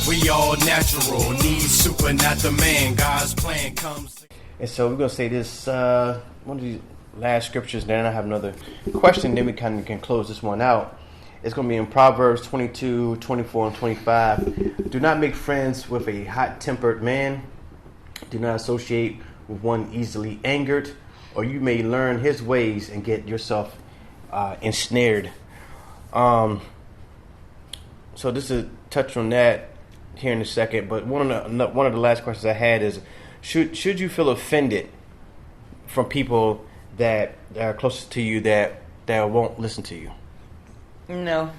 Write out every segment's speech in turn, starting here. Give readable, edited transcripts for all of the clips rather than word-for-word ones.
We all natural, need supernatural man. God's plan comes. And so we're going to say this, one of these last scriptures, then I have another question, then we kind of can close this one out. It's going to be in Proverbs 22, 24, and 25. Do not make friends with a hot-tempered man. Do not associate with one easily angered, or you may learn his ways and get yourself ensnared. So this is a touch on that here in a second, but one of the last questions I had is, should you feel offended from people that are closest to you that won't listen to you? No.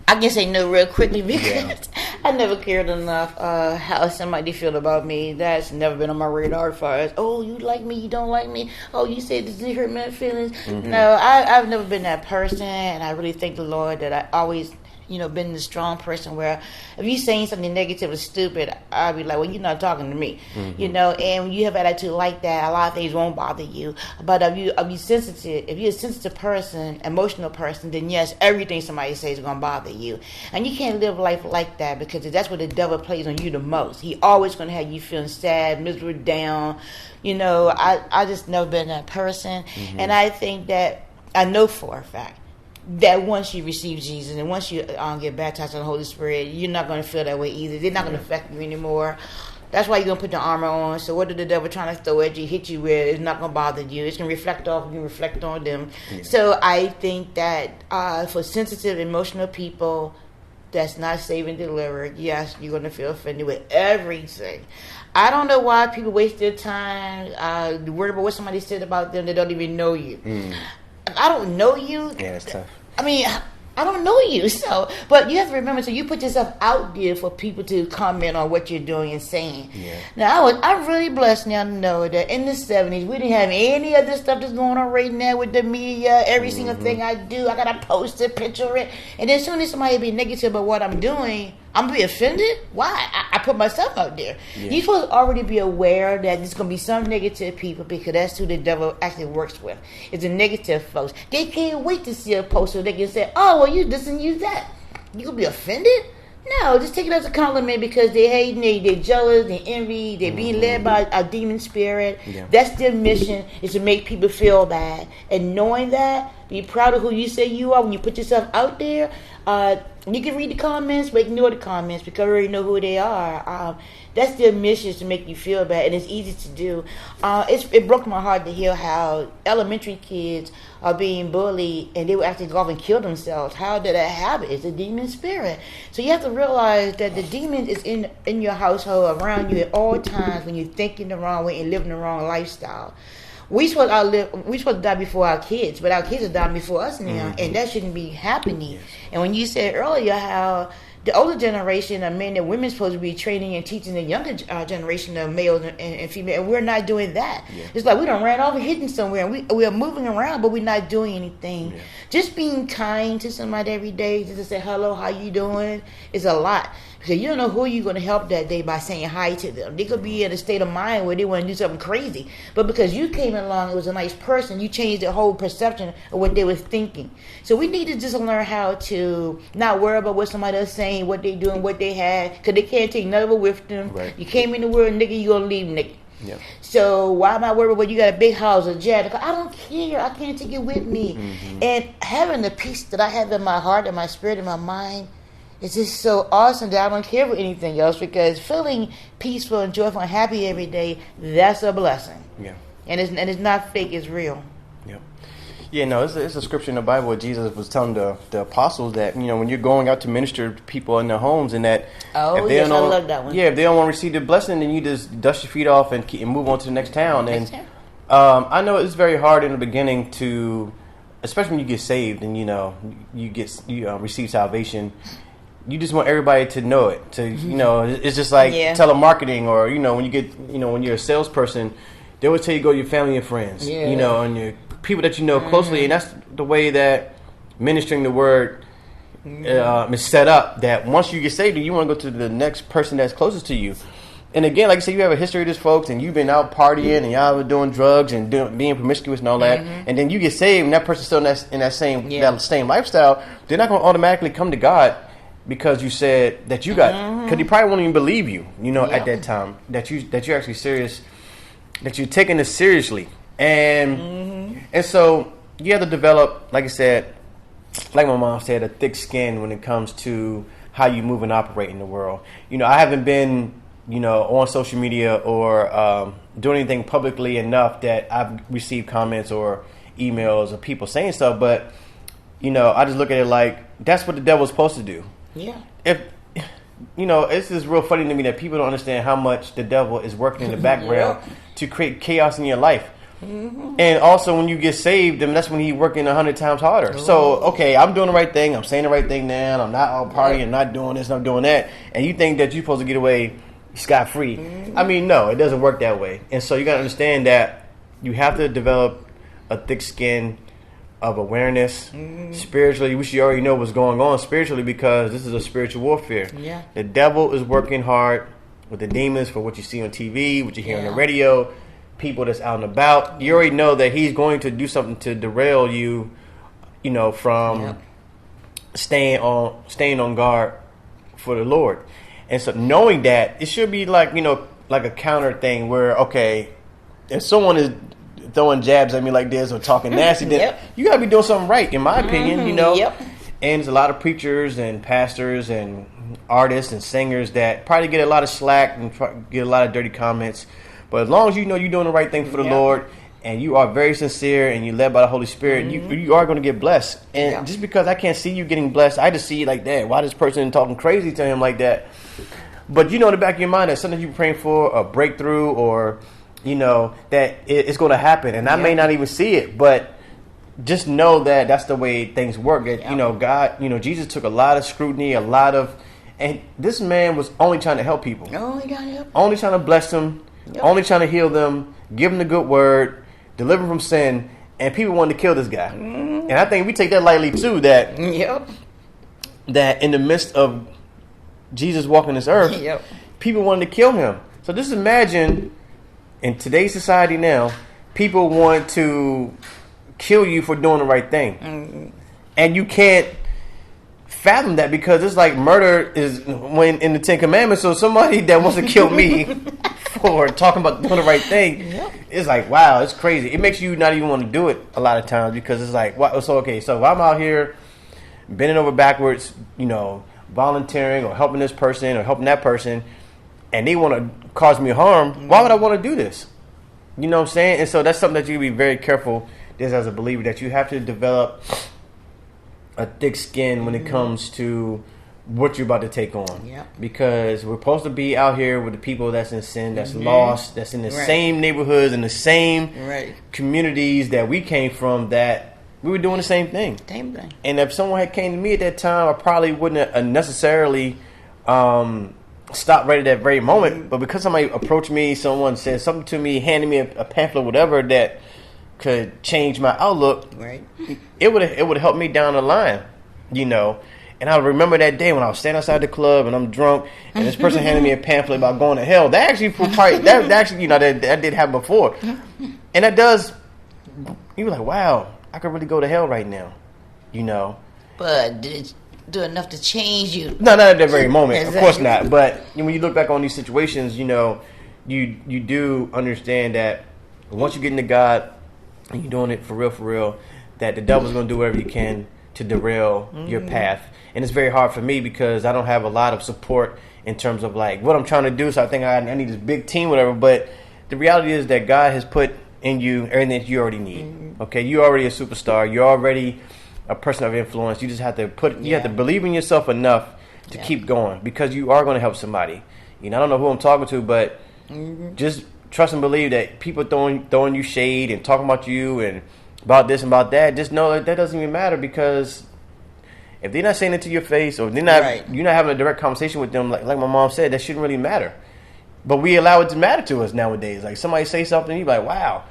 I can say no real quickly because I never cared enough how somebody feel about me. That's never been on my radar as far as, oh, you like me, you don't like me. Oh, you said this hurt my feelings. Mm-hmm. No, I've never been that person, and I really thank the Lord that I always, been the strong person where if you saying something negative or stupid, I'll be like, well, you're not talking to me, and when you have attitude like that, a lot of things won't bother you. But if you're a sensitive person, emotional person, then yes, everything somebody says is going to bother you. And you can't live life like that because that's where the devil plays on you the most. He always going to have you feeling sad, miserable, down. I just never been that person. And I think that I know for a fact that once you receive Jesus and once you get baptized in the Holy Spirit, you're not going to feel that way either. They're not going to affect you anymore. That's why you're going to put the armor on. So what did the devil trying to throw at you, hit you with, it's not going to bother you. It's going to reflect off, you can reflect on them. Yeah. So I think that for sensitive, emotional people that's not saved and delivered, yes, you're going to feel offended with everything. I don't know why people waste their time worried about what somebody said about them that don't even know you. I don't know you. Yeah, it's tough. I mean, I don't know you, but you have to remember, so you put yourself out there for people to comment on what you're doing and saying. Yeah. Now, I'm really blessed now to know that in the 70s, we didn't have any of this stuff that's going on right now with the media. Every single thing I do, I got to post it, picture it. And then as soon as somebody be negative about what I'm doing, I'm going to be offended? Why? I put myself out there. Yeah. You're supposed to already be aware that there's going to be some negative people because that's who the devil actually works with. It's the negative folks. They can't wait to see a post so they can say, oh, well, you this and you that. You going to be offended? No, just take it as a compliment because they're hating, they're jealous, they're envy, they're being led by a demon spirit. Yeah. That's their mission, is to make people feel bad. And knowing that, be proud of who you say you are when you put yourself out there. You can read the comments, but ignore the comments because you already know who they are. That's their mission, is to make you feel bad, and it's easy to do. It broke my heart to hear how elementary kids are being bullied and they would actually go off and kill themselves. How did that happen? It's a demon spirit. So you have to realize that the demon is in your household, around you at all times when you're thinking the wrong way and living the wrong lifestyle. We supposed to die before our kids, but our kids are dying before us now, and that shouldn't be happening. Yes. And when you said earlier how the older generation of men and women supposed to be training and teaching the younger generation of males and females, and we're not doing that. Yeah. It's like we done ran off and hidden somewhere, and we are moving around, but we're not doing anything. Yeah. Just being kind to somebody every day, just to say hello, how you doing, is a lot. Because you don't know who you're going to help that day by saying hi to them. They could be in a state of mind where they want to do something crazy. But because you came along, it was a nice person, you changed their whole perception of what they were thinking. So we need to just learn how to not worry about what somebody else saying, what they doing, what they had. Because they can't take none of it with them. Right. You came in the world, nigga, you're going to leave, nigga. Yep. So why am I worried about you got a big house, a jet? I don't care. I can't take it with me. And having the peace that I have in my heart and my spirit and my mind, it's just so awesome that I don't care for anything else, because feeling peaceful and joyful and happy every day, that's a blessing. Yeah. And it's not fake, it's real. Yep. Yeah, no, it's a scripture in the Bible where Jesus was telling the apostles that, when you're going out to minister to people in their homes, and that I love that one. Yeah, if they don't want to receive the blessing, then you just dust your feet off and move on to the next town. And I know it's very hard in the beginning to, especially when you get saved and you receive salvation. You just want everybody to know it. It's just like telemarketing, or when you're a salesperson, they will tell you go to your family and friends, and your people that you know closely, and that's the way that ministering the word is set up. That once you get saved, you want to go to the next person that's closest to you. And again, like I said, you have a history of this, folks, and you've been out partying and y'all were doing drugs and being promiscuous and all that, and then you get saved, and that person's still in that same lifestyle. They're not going to automatically come to God. because you said that you got, because he probably won't even believe you, at that time, that you're actually serious, that you're taking this seriously. And so you have to develop, like I said, like my mom said, a thick skin when it comes to how you move and operate in the world. I haven't been, on social media or doing anything publicly enough that I've received comments or emails of people saying stuff, but I just look at it like that's what the devil's supposed to do. Yeah. If it's just real funny to me that people don't understand how much the devil is working in the background to create chaos in your life. And also when you get saved, then that's when he's working 100 times harder. So, okay, I'm doing the right thing. I'm saying the right thing now. I'm not all partying. I'm not doing this. I'm doing that. And you think that you're supposed to get away scot-free. I mean, no, it doesn't work that way. And so you got to understand that you have to develop a thick skin of awareness spiritually, which you already know what's going on spiritually, because this is a spiritual warfare. Yeah. The devil is working hard with the demons for what you see on TV, what you hear on the radio, people that's out and about. You already know that he's going to do something to derail you, from staying on guard for the Lord. And so knowing that, it should be like, like a counter thing where, okay, if someone is throwing jabs at me like this or talking nasty, then you got to be doing something right, in my opinion, And there's a lot of preachers and pastors and artists and singers that probably get a lot of slack and get a lot of dirty comments. But as long as you know you're doing the right thing for the Lord and you are very sincere and you're led by the Holy Spirit, you are going to get blessed. And just because I can't see you getting blessed, I just see it like that. Why this person talking crazy to him like that? But in the back of your mind that something you're praying for, a breakthrough, or that it's going to happen, and I may not even see it, but just know that that's the way things work. That God, Jesus took a lot of scrutiny, and this man was only trying to help people, only trying to bless them, only trying to heal them, give them the good word, deliver from sin, and people wanted to kill this guy. And I think we take that lightly too. That that in the midst of Jesus walking this earth, people wanted to kill him. So just imagine. In today's society now, people want to kill you for doing the right thing. And you can't fathom that, because it's like murder is when in the Ten Commandments. So somebody that wants to kill me for talking about doing the right thing, it's like, wow, it's crazy. It makes you not even want to do it a lot of times, because it's like, so if I'm out here bending over backwards, volunteering or helping this person or helping that person, and they want to cause me harm, why would I want to do this? You know what I'm saying? And so that's something that you be very careful, just as a believer, that you have to develop a thick skin when it comes to what you're about to take on. Because we're supposed to be out here with the people that's in sin, that's lost, that's in the same neighborhoods and the same communities that we came from, that we were doing the same thing. And if someone had came to me at that time, I probably wouldn't have necessarily stop right at that very moment, but because somebody approached me, someone said something to me, handed me a pamphlet, whatever, that could change my outlook, it would help me down the line, And I remember that day when I was standing outside the club and I'm drunk, and this person handed me a pamphlet about going to hell. That actually, that did happen before, and that does. You're like, wow, I could really go to hell right now, But did it do enough to change you? No, not at that very moment. Of course not. But when you look back on these situations, you do understand that once you get into God and you're doing it for real, that the devil's going to do whatever you can to derail your path. And it's very hard for me because I don't have a lot of support in terms of like what I'm trying to do. So I think I need this big team, whatever. But the reality is that God has put in you everything that you already need. Okay, you're already a superstar. You're already a person of influence. You just have to you have to believe in yourself enough to keep going, because you are going to help somebody. I don't know who I'm talking to, but just trust and believe that people throwing you shade and talking about you and about this and about that, just know that doesn't even matter, because if they're not saying it to your face, or they're not, you're not having a direct conversation with them, like my mom said, that shouldn't really matter. But we allow it to matter to us nowadays. Like somebody say something, you're like, wow,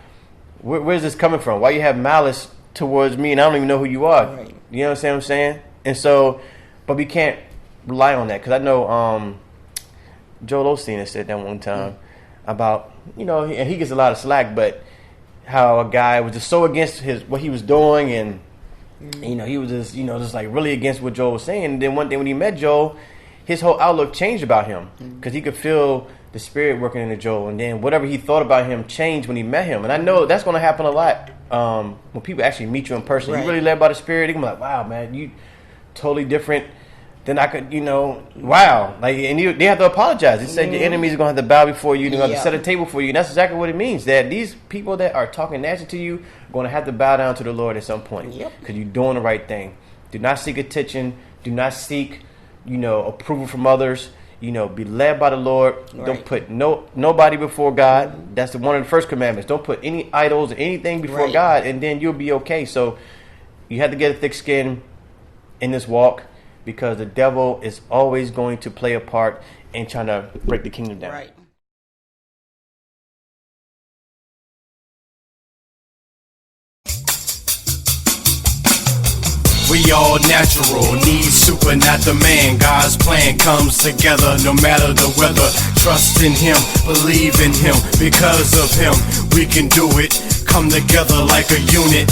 where's this coming from? Why you have malice towards me and I don't even know who you are? You know what I'm saying? And so, but we can't rely on that, because I know Joel Osteen has said that one time about, and he gets a lot of slack, but how a guy was just so against what he was doing, and You know, he was just, just like really against what Joel was saying. And then one day when he met Joel, his whole outlook changed about him because he could feel the Spirit working into Joel. And then whatever he thought about him changed when he met him. And I know that's going to happen a lot when people actually meet you in person. Right. You really led by the Spirit. They can be like, wow, man, you totally different than I could, wow. Like, and they have to apologize. They said your enemies are going to have to bow before you. They're going to have to set a table for you. And that's exactly what it means. That these people that are talking nasty to you are going to have to bow down to the Lord at some point. Because you're doing the right thing. Do not seek attention. Do not seek, approval from others. Be led by the Lord. Right. Don't put nobody before God. That's one of the first commandments. Don't put any idols or anything before God, and then you'll be okay. So you have to get a thick skin in this walk, because the devil is always going to play a part in trying to break the kingdom down. Right. We all natural, need super, not the man. God's plan comes together no matter the weather. Trust in him, believe in him. Because of him, we can do it. Come together like a unit.